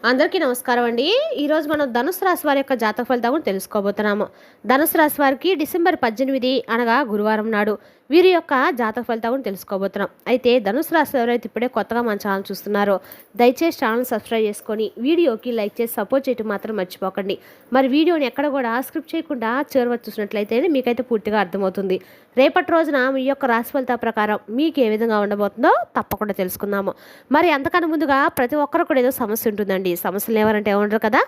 అందరికీ నమస్కారం అండి. ఈరోజు మనం ధనుసు రాశి వారి యొక్క జాతక ఫలితాలను తెలుసుకోబోతున్నాము. ధనుసు రాశి వారికి డిసెంబర్ 18 అనగా గురువారం నాడు వీరి యొక్క జాతక ఫలితాలను తెలుసుకోబోతున్నాం. అయితే ధనుసు రాశి ఎవరైతే ఇప్పుడే కొత్తగా మన ఛానల్ చూస్తున్నారో దయచేసి ఛానల్ సబ్స్క్రైబ్ చేసుకొని వీడియోకి లైక్ చేసి సపోర్ట్ చేయడం మాత్రం మర్చిపోకండి. మరి వీడియోని ఎక్కడ కూడా స్క్రిప్ట్ చేయకుండా చివరి చూసినట్లయితే మీకైతే పూర్తిగా అర్థమవుతుంది. రేపటి రోజున మీ యొక్క రాశి ఫలితాల ప్రకారం మీకు ఏ విధంగా ఉండబోతుందో తప్పకుండా తెలుసుకుందాము. మరి అంతకన్నా ముందుగా ప్రతి ఒక్కరు కూడా ఏదో సమస్య ఉంటుందండి. సమస్యలు ఎవరంటే ఏమంటారు కదా,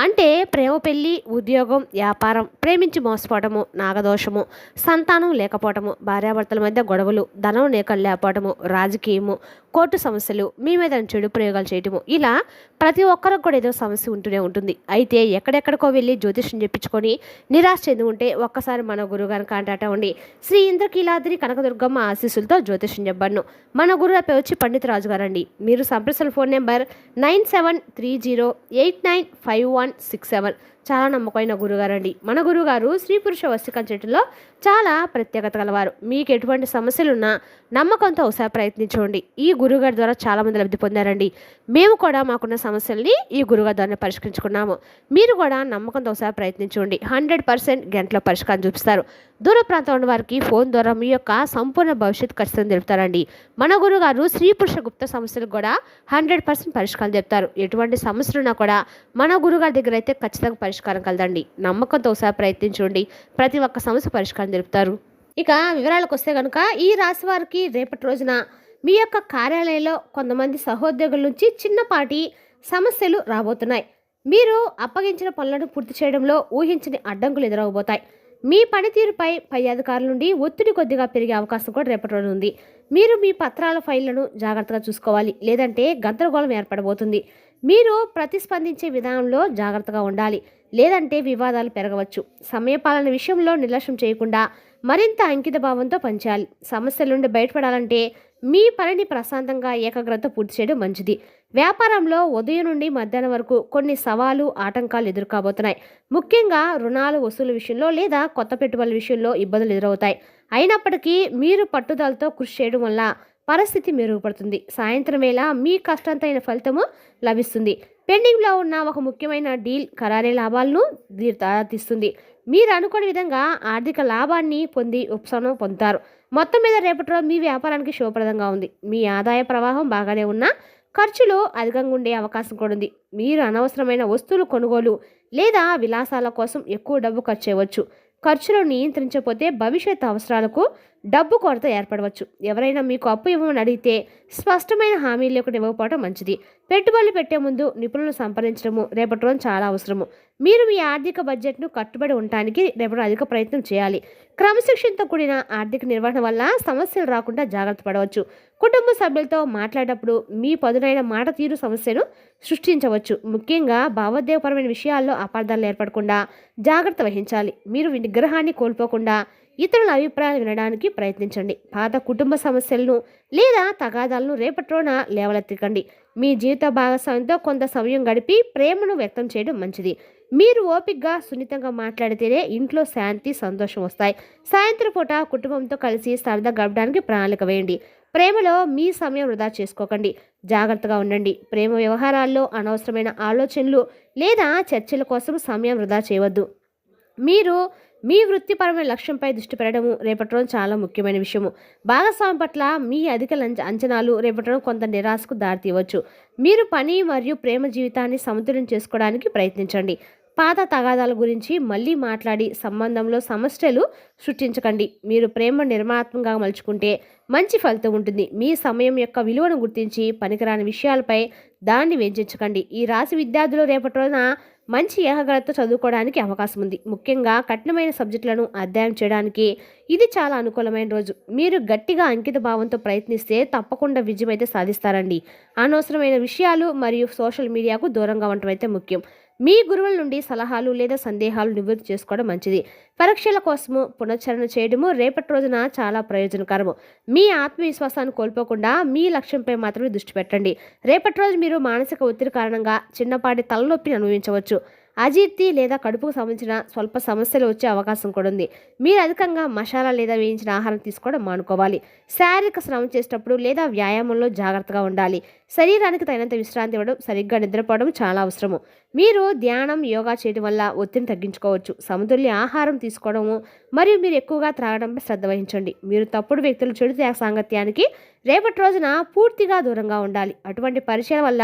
అంటే ప్రేమ, పెళ్లి, ఉద్యోగం, వ్యాపారం, ప్రేమించి మోసపోవటము, నాగదోషము, సంతానం లేకపోవటము, భార్యాభర్తల మధ్య గొడవలు, ధనం లేకపోవటము, రాజకీయము, కోర్టు సమస్యలు, మీ మీద చెడు ప్రయోగాలు చేయటము, ఇలా ప్రతి ఒక్కరికి కూడా ఏదో సమస్య ఉంటూనే ఉంటుంది. అయితే ఎక్కడెక్కడికో వెళ్ళి జ్యోతిష్యం చెప్పించుకొని నిరాశ చెంది ఉంటే ఒక్కసారి మన గురువుగారిని కాంటాక్ట్ అవ్వండి. శ్రీ ఇంద్రకీలాద్రి కనకదుర్గమ్మ ఆశీస్సులతో జ్యోతిష్యం చెప్పాను. మన గురువు పేరు వచ్చి పండిత రాజు గారండి. మీరు సంప్రదించిన ఫోన్ నెంబర్ 9730895167. చాలా నమ్మకమైన గురుగారండి. మన గురుగారు స్త్రీ పురుష వశీకరణ చెట్టులో చాలా ప్రత్యేకత గలవారు. మీకు ఎటువంటి సమస్యలున్నా నమ్మకంతో ఒకసారి ప్రయత్నించండి. ఈ గురుగారి ద్వారా చాలామంది లబ్ధి పొందారండి. మేము కూడా మాకున్న సమస్యల్ని ఈ గురుగారి ద్వారా పరిష్కరించుకున్నాము. మీరు కూడా నమ్మకంతో ఒకసారి ప్రయత్నించండి. 100% గంటలో పరిష్కారం చూపిస్తారు. దూర ప్రాంతం ఉన్న వారికి ఫోన్ ద్వారా మీ యొక్క సంపూర్ణ భవిష్యత్తు ఖచ్చితంగా తెలుపుతారండి. మన గురుగారు స్త్రీ పురుష గుప్త సమస్యలకు కూడా 100% పరిష్కారం చెప్తారు. ఎటువంటి సమస్యలున్నా కూడా మన గురుగారి దగ్గర అయితే ఖచ్చితంగా పరిష్కారం కలదండి. నమ్మకంతో ఒకసారి ప్రయత్నించండి. ప్రతి ఒక్క సమస్య పరిష్కారం తెలుపుతారు. ఇక వివరాలకు వస్తే కనుక ఈ రాశి వారికి రేపటి రోజున మీ యొక్క కార్యాలయంలో కొంతమంది సహోద్యోగుల నుంచి చిన్నపాటి సమస్యలు రాబోతున్నాయి. మీరు అప్పగించిన పనులను పూర్తి చేయడంలో ఊహించని అడ్డంకులు ఎదురవబోతాయి. మీ పనితీరుపై పై అధికారుల నుండి ఒత్తిడి కొద్దిగా పెరిగే అవకాశం కూడా రేపటి రోజు ఉంది. మీరు మీ పత్రాల ఫైళ్లను జాగ్రత్తగా చూసుకోవాలి, లేదంటే గందరగోళం ఏర్పడబోతుంది. మీరు ప్రతిస్పందించే విధానంలో జాగ్రత్తగా ఉండాలి, లేదంటే వివాదాలు పెరగవచ్చు. సమయపాలన విషయంలో నిర్లక్ష్యం చేయకుండా మరింత అంకిత భావంతో పనిచేయాలి. సమస్యల నుండి బయటపడాలంటే మీ పనిని ప్రశాంతంగా ఏకాగ్రత పూర్తి చేయడం మంచిది. వ్యాపారంలో ఉదయం నుండి మధ్యాహ్నం వరకు కొన్ని సవాలు, ఆటంకాలు ఎదుర్కోబోతున్నాయి. ముఖ్యంగా రుణాలు వసూలు విషయంలో లేదా కొత్త పెట్టుబడుల విషయంలో ఇబ్బందులు ఎదురవుతాయి. అయినప్పటికీ మీరు పట్టుదలతో కృషి చేయడం వల్ల పరిస్థితి మెరుగుపడుతుంది. సాయంత్రం వేళ మీ కష్టంతైన ఫలితము లభిస్తుంది. పెండింగ్లో ఉన్న ఒక ముఖ్యమైన డీల్ ఖరారే లాభాలను తీస్తుంది. మీరు అనుకునే విధంగా ఆర్థిక లాభాన్ని పొంది ఉపశమనం పొందుతారు. మొత్తం మీద రేపటి రోజు మీ వ్యాపారానికి శుభప్రదంగా ఉంది. మీ ఆదాయ ప్రవాహం బాగానే ఉన్నా ఖర్చులు అధికంగా ఉండే అవకాశం కూడా ఉంది. మీరు అనవసరమైన వస్తువులు కొనుగోలు లేదా విలాసాల కోసం ఎక్కువ డబ్బు ఖర్చు చేయవచ్చు. ఖర్చులు నియంత్రించకపోతే భవిష్యత్ అవసరాలకు డబ్బు కొరత ఏర్పడవచ్చు. ఎవరైనా మీకు అప్పు ఇవ్వమని అడిగితే స్పష్టమైన హామీలు లేకుండా ఇవ్వకపోవడం మంచిది. పెట్టుబడులు పెట్టే ముందు నిపుణులను సంప్రదించడము రేపటి రోజు చాలా అవసరము. మీరు మీ ఆర్థిక బడ్జెట్ను కట్టుబడి ఉండటానికి రేపటి అధిక ప్రయత్నం చేయాలి. క్రమశిక్షణతో కూడిన ఆర్థిక నిర్వహణ వల్ల సమస్యలు రాకుండా జాగ్రత్త పడవచ్చు. కుటుంబ సభ్యులతో మాట్లాడేటప్పుడు మీ పదునైన మాట తీరు సమస్యను సృష్టించవచ్చు. ముఖ్యంగా భావోద్వేగపరమైన విషయాల్లో అపార్థాలు ఏర్పడకుండా జాగ్రత్త వహించాలి. మీరు నిగ్రహాన్ని కోల్పోకుండా ఇతరుల అభిప్రాయాలు వినడానికి ప్రయత్నించండి. పాత కుటుంబ సమస్యలను లేదా తగాదాలను రేపటి రోజున లేవలెత్తకండి. మీ జీవిత భాగస్వామితో కొంత సమయం గడిపి ప్రేమను వ్యక్తం చేయడం మంచిది. మీరు ఓపికగా సున్నితంగా మాట్లాడితేనే ఇంట్లో శాంతి, సంతోషం వస్తాయి. సాయంత్రం పూట కుటుంబంతో కలిసి సరదా గడపడానికి ప్రణాళిక వేయండి. ప్రేమలో మీ సమయం వృధా చేసుకోకండి. జాగ్రత్తగా ఉండండి. ప్రేమ వ్యవహారాల్లో అనవసరమైన ఆలోచనలు లేదా చర్చల కోసం సమయం వృధా చేయవద్దు. మీరు మీ వృత్తిపరమైన లక్ష్యంపై దృష్టి పెట్టడము రేపటి రోజు చాలా ముఖ్యమైన విషయము. భాగస్వామి పట్ల మీ అధిక అంచనాలు రేపటి రోజు కొంత నిరాశకు దారితీయవచ్చు. మీరు పని మరియు ప్రేమ జీవితాన్ని సమతుల్యం చేసుకోవడానికి ప్రయత్నించండి. పాత తగాదాల గురించి మళ్ళీ మాట్లాడి సంబంధంలో సమస్యలు సృష్టించకండి. మీరు ప్రేమ నిర్మాణాత్మకంగా మలుచుకుంటే మంచి ఫలితం ఉంటుంది. మీ సమయం యొక్క విలువను గుర్తించి పనికిరాని విషయాలపై దాన్ని వెంచకండి. ఈ రాశి విద్యార్థులు రేపటి రోజున మంచి ఏకాగ్రతతో చదువుకోవడానికి అవకాశం ఉంది. ముఖ్యంగా కఠినమైన సబ్జెక్టులను అధ్యయనం చేయడానికి ఇది చాలా అనుకూలమైన రోజు. మీరు గట్టిగా అంకిత భావంతో ప్రయత్నిస్తే తప్పకుండా విజయం అయితే సాధిస్తారండి. అనవసరమైన విషయాలు మరియు సోషల్ మీడియాకు దూరంగా ఉండటం అయితే ముఖ్యం. మీ గురువుల నుండి సలహాలు లేదా సందేహాలు నివృత్తి చేసుకోవడం మంచిది. పరీక్షల కోసము పునశ్చరణ చేయడము రేపటి రోజున చాలా ప్రయోజనకరము. మీ ఆత్మవిశ్వాసాన్ని కోల్పోకుండా మీ లక్ష్యంపై మాత్రమే దృష్టి పెట్టండి. రేపటి రోజు మీరు మానసిక ఒత్తిడి కారణంగా చిన్నపాటి తలనొప్పిని అనుభవించవచ్చు. అజీర్తి లేదా కడుపుకు సంబంధించిన స్వల్ప సమస్యలు వచ్చే అవకాశం కూడా ఉంది. మీరు అధికంగా మసాలా లేదా వేయించిన ఆహారం తీసుకోవడం మానుకోవాలి. శారీరక శ్రమ చేసేటప్పుడు లేదా వ్యాయామంలో జాగ్రత్తగా ఉండాలి. శరీరానికి తగినంత విశ్రాంతి ఇవ్వడం, సరిగ్గా నిద్రపోవడం చాలా అవసరము. మీరు ధ్యానం, యోగా చేయడం వల్ల ఒత్తిడిని తగ్గించుకోవచ్చు. సమతుల్య ఆహారం తీసుకోవడము మరియు మీరు ఎక్కువగా త్రాగడంపై శ్రద్ధ వహించండి. మీరు తప్పుడు వ్యక్తులు, చెడు సాంగత్యానికి రేపటి రోజున పూర్తిగా దూరంగా ఉండాలి. అటువంటి పరిచయం వల్ల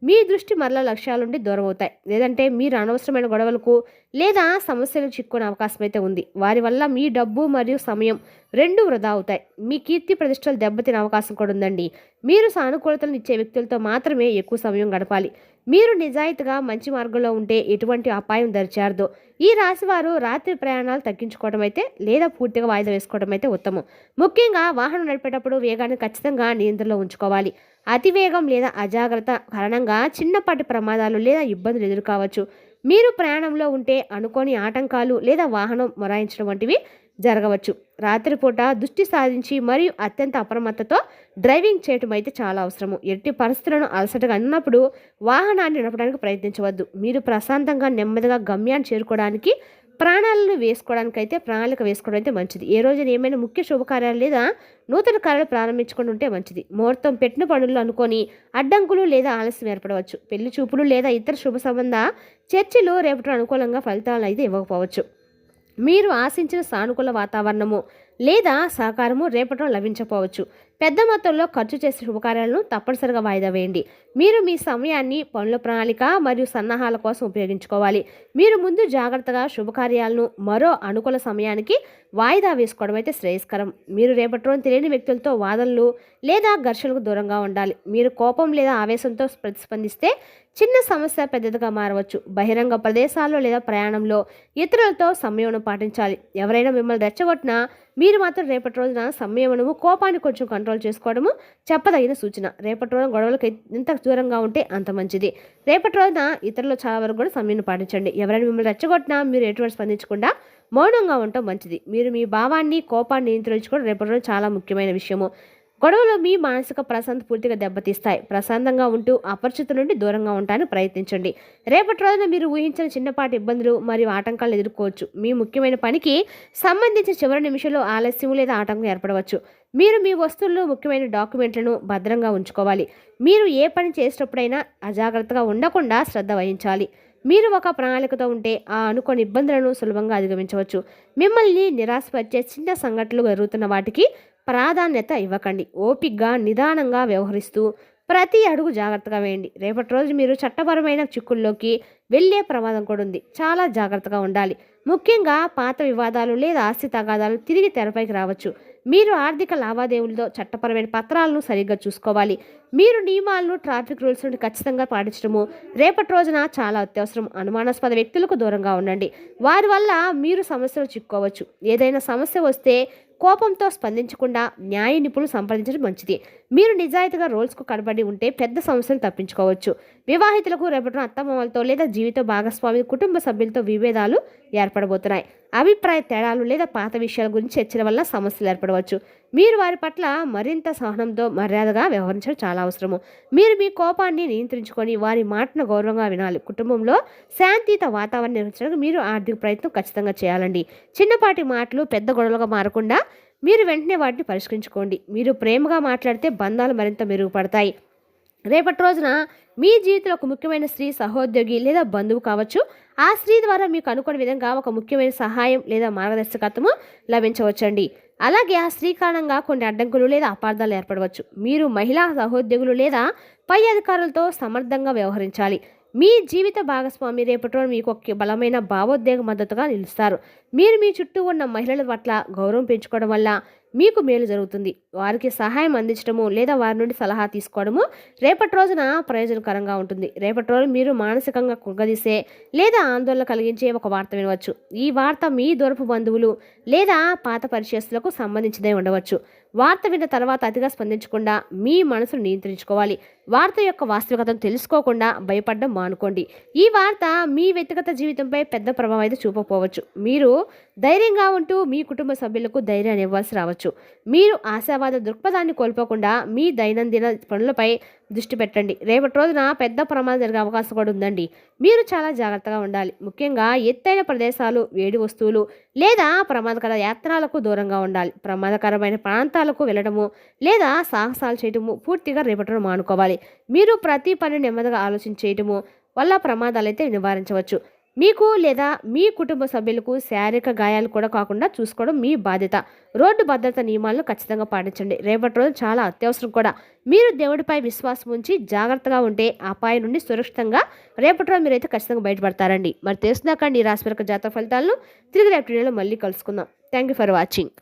మీ దృష్టి మరల లక్ష్యాల నుండి దూరం అవుతాయి, లేదంటే మీరు అనవసరమైన గొడవలకు లేదా సమస్యలు చిక్కునే అవకాశం అయితే ఉంది. వారి వల్ల మీ డబ్బు మరియు సమయం రెండు వృధా అవుతాయి. మీ కీర్తి ప్రతిష్టలు దెబ్బతినే అవకాశం కూడా ఉందండి. మీరు సానుకూలతలను ఇచ్చే వ్యక్తులతో మాత్రమే ఎక్కువ సమయం గడపాలి. మీరు నిజాయితీగా మంచి మార్గంలో ఉంటే ఎటువంటి అపాయం దరిచేరదు. ఈ రాశి వారు రాత్రి ప్రయాణాలు తగ్గించుకోవడం అయితే లేదా పూర్తిగా వాయిదా వేసుకోవడం అయితే ఉత్తమం. ముఖ్యంగా వాహనం నడిపేటప్పుడు వేగాన్ని ఖచ్చితంగా నియంత్రణలో ఉంచుకోవాలి. అతివేగం లేదా అజాగ్రత్త కారణంగా చిన్నపాటి ప్రమాదాలు లేదా ఇబ్బందులు ఎదుర్కోవచ్చు. మీరు ప్రయాణంలో ఉంటే అనుకోని ఆటంకాలు లేదా వాహనం మొరాయించడం వంటివి జరగవచ్చు. రాత్రిపూట దృష్టి సాధించి మరియు అత్యంత అప్రమత్తతో డ్రైవింగ్ చేయటం అయితే చాలా అవసరము. ఎట్టి పరిస్థితులను అలసటగా అన్నప్పుడు వాహనాన్ని నడపడానికి ప్రయత్నించవద్దు. మీరు ప్రశాంతంగా నెమ్మదిగా గమ్యాన్ని చేరుకోవడానికి ప్రణాళిక వేసుకోవడం అయితే మంచిది. ఏ రోజున ఏమైనా ముఖ్య శుభకార్యాలు లేదా నూతన కార్యాలు ప్రారంభించుకొని ఉంటే మంచిది. ముహూర్తం పెట్టిన పనులు అనుకొని అడ్డంకులు లేదా ఆలస్యం ఏర్పడవచ్చు. పెళ్లి చూపులు లేదా ఇతర శుభ సంబంధ చర్చలు రేపటి అనుకూలంగా ఫలితాలను అయితే ఇవ్వకపోవచ్చు. మీరు ఆశించిన సానుకూల వాతావరణము లేదా సహకారము రేపటిలో లభించకపోవచ్చు. పెద్ద మొత్తంలో ఖర్చు చేసే శుభకార్యాలను తప్పనిసరిగా వాయిదా వేయండి. మీరు మీ సమయాన్ని పనుల ప్రణాళిక మరియు సన్నాహాల కోసం ఉపయోగించుకోవాలి. మీరు ముందు జాగ్రత్తగా శుభకార్యాలను మరో అనుకూల సమయానికి వాయిదా వేసుకోవడం అయితే శ్రేయస్కరం. మీరు రేపటి రోజు తెలియని వ్యక్తులతో వాదనలు లేదా ఘర్షణలకు దూరంగా ఉండాలి. మీరు కోపం లేదా ఆవేశంతో ప్రతిస్పందిస్తే చిన్న సమస్య పెద్దదిగా మారవచ్చు. బహిరంగ ప్రదేశాల్లో లేదా ప్రయాణంలో ఇతరులతో సంయమనం పాటించాలి. ఎవరైనా మిమ్మల్ని రెచ్చగొట్టినా మీరు మాత్రం రేపటి రోజున సంయమనము, కోపాన్ని కొంచెం కంట్రోల్ చేసుకోవడము చెప్పదగిన సూచన. రేపటి రోజున గొడవలకు ఎంత దూరంగా ఉంటే అంత మంచిది. రేపటి రోజున ఇతరులు చాలా వరకు కూడా సంయమనం పాటించండి. ఎవరైనా మిమ్మల్ని రెచ్చగొట్టినా మీరు ఎటువంటి స్పందించకుండా మౌనంగా ఉండటం మంచిది. మీరు మీ భావాన్ని, కోపాన్ని నియంత్రించుకోవడం రేపటి రోజు చాలా ముఖ్యమైన విషయము. గొడవలు మీ మానసిక ప్రశాంతత పూర్తిగా దెబ్బతీస్తాయి. ప్రశాంతంగా ఉంటూ అపరిచితుల నుండి దూరంగా ఉండటానికి ప్రయత్నించండి. రేపటి రోజున మీరు ఊహించిన చిన్నపాటి ఇబ్బందులు మరియు ఆటంకాలను ఎదుర్కోవచ్చు. మీ ముఖ్యమైన పనికి సంబంధించిన చివరి నిమిషంలో ఆలస్యం లేదా ఆటంకం ఏర్పడవచ్చు. మీరు మీ వస్తువులను, ముఖ్యమైన డాక్యుమెంట్లను భద్రంగా ఉంచుకోవాలి. మీరు ఏ పని చేసేటప్పుడైనా అజాగ్రత్తగా ఉండకుండా శ్రద్ధ వహించాలి. మీరు ఒక ప్రణాళికతో ఉంటే ఆ అనుకోని ఇబ్బందులను సులభంగా అధిగమించవచ్చు. మిమ్మల్ని నిరాశపరిచే చిన్న సంఘటనలు జరుగుతున్న వాటికి ప్రాధాన్యత ఇవ్వకండి. ఓపికగా, నిదానంగా వ్యవహరిస్తూ ప్రతి అడుగు జాగ్రత్తగా వేయండి. రేపటి రోజు మీరు చట్టపరమైన చిక్కుల్లోకి వెళ్ళే ప్రమాదం కూడా ఉంది. చాలా జాగ్రత్తగా ఉండాలి. ముఖ్యంగా పాత వివాదాలు లేదా ఆస్తి తగాదాలు తిరిగి తెరపైకి రావచ్చు. మీరు ఆర్థిక లావాదేవీలతో చట్టపరమైన పత్రాలను సరిగ్గా చూసుకోవాలి. మీరు నియమాలను, ట్రాఫిక్ రూల్స్ నుండి ఖచ్చితంగా పాటించడము రేపటి రోజున చాలా అత్యవసరం. అనుమానాస్పద వ్యక్తులకు దూరంగా ఉండండి. వారి వల్ల మీరు సమస్యలు చిక్కుకోవచ్చు. ఏదైనా సమస్య వస్తే కోపంతో స్పందించకుండా న్యాయ నిపుణులు సంప్రదించడం మంచిది. మీరు నిజాయితీగా రోల్స్కు కనబడి ఉంటే పెద్ద సమస్యలు తప్పించుకోవచ్చు. వివాహితులకు రేపటిన అత్తమామలతో లేదా జీవిత భాగస్వామి, కుటుంబ సభ్యులతో విభేదాలు ఏర్పడబోతున్నాయి. అభిప్రాయ తేడాలు లేదా పాత విషయాల గురించి చర్చల వల్ల సమస్యలు ఏర్పడవచ్చు. మీరు వారి పట్ల మరింత సహనంతో, మర్యాదగా వ్యవహరించడం చాలా అవసరము. మీరు మీ కోపాన్ని నియంత్రించుకొని వారి మాటను గౌరవంగా వినాలి. కుటుంబంలో శాంతియుత వాతావరణం నిర్మించడానికి మీరు ఆర్థిక ప్రయత్నం ఖచ్చితంగా చేయాలండి. చిన్నపాటి మాటలు పెద్ద గొడవలుగా మారకుండా మీరు వెంటనే వాటిని పరిష్కరించుకోండి. మీరు ప్రేమగా మాట్లాడితే బంధాలు మరింత మెరుగుపడతాయి. రేపటి రోజున మీ జీవితంలో ఒక ముఖ్యమైన స్త్రీ, సహోద్యోగి లేదా బంధువు కావచ్చు. ఆ స్త్రీ ద్వారా మీకు అనుకున్న విధంగా ఒక ముఖ్యమైన సహాయం లేదా మార్గదర్శకత్వము లభించవచ్చండి. అలాగే ఆ స్త్రీ కారణంగా కొన్ని అడ్డంకులు లేదా అపార్థాలు ఏర్పడవచ్చు. మీరు మహిళా సహోద్యోగులు లేదా పై అధికారులతో సమర్థంగా వ్యవహరించాలి. మీ జీవిత భాగస్వామి రేపటి రోజు మీకు ఒక బలమైన భావోద్వేగ మద్దతుగా నిలుస్తారు. మీరు మీ చుట్టూ ఉన్న మహిళల పట్ల గౌరవం పెంచుకోవడం వల్ల మీకు మేలు జరుగుతుంది. వారికి సహాయం అందించడము లేదా వారి నుండి సలహా తీసుకోవడము రేపటి రోజున ప్రయోజనకరంగా ఉంటుంది. రేపటి రోజు మీరు మానసికంగా కుంగదీసే లేదా ఆందోళన కలిగించే ఒక వార్త వినవచ్చు. ఈ వార్త మీ దూరపు బంధువులు లేదా పాత పరిచయస్తులకు సంబంధించినదే ఉండవచ్చు. వార్త విన్న తర్వాత అతిగా స్పందించకుండా మీ మనసును నియంత్రించుకోవాలి. వార్త యొక్క వాస్తవికతను తెలుసుకోకుండా భయపడడం మానుకోండి. ఈ వార్త మీ వ్యక్తిగత జీవితంపై పెద్ద ప్రభావం అయితే చూపకపోవచ్చు. మీరు ధైర్యంగా ఉంటూ మీ కుటుంబ సభ్యులకు ధైర్యాన్ని ఇవ్వాల్సి రావచ్చు. పొందవచ్చు. మీరు ఆశావాద దృక్పథాన్ని కోల్పోకుండా మీ దైనందిన పనులపై దృష్టి పెట్టండి. రేపటి రోజున పెద్ద ప్రమాదం జరిగే అవకాశం కూడా ఉందండి. మీరు చాలా జాగ్రత్తగా ఉండాలి. ముఖ్యంగా ఎత్తైన ప్రదేశాలు, వేడి వస్తువులు లేదా ప్రమాదకర యాత్రలకు దూరంగా ఉండాలి. ప్రమాదకరమైన ప్రాంతాలకు వెళ్ళడము లేదా సాహసాలు చేయటము పూర్తిగా రేపటి రోజున మానుకోవాలి. మీరు ప్రతి పని నెమ్మదిగా ఆలోచించి చేయటము వల్ల ప్రమాదాలైతే నివారించవచ్చు. మీకు లేదా మీ కుటుంబ సభ్యులకు శారీరక గాయాలు కూడా కాకుండా చూసుకోవడం మీ బాధ్యత. రోడ్డు భద్రత నియమాలను ఖచ్చితంగా పాటించండి. రేపటి రోజు చాలా అత్యవసరం కూడా. మీరు దేవుడిపై విశ్వాసం ఉంచి జాగ్రత్తగా ఉంటే అపాయం నుండి సురక్షితంగా రేపటి రోజు మీరైతే ఖచ్చితంగా బయటపడతారండి. మరి తెలుసుదాకండి ఈ రాశి జాతక ఫలితాలను తిరిగి రేపటి వీడియోలో మళ్ళీ కలుసుకుందాం. Thank you for watching.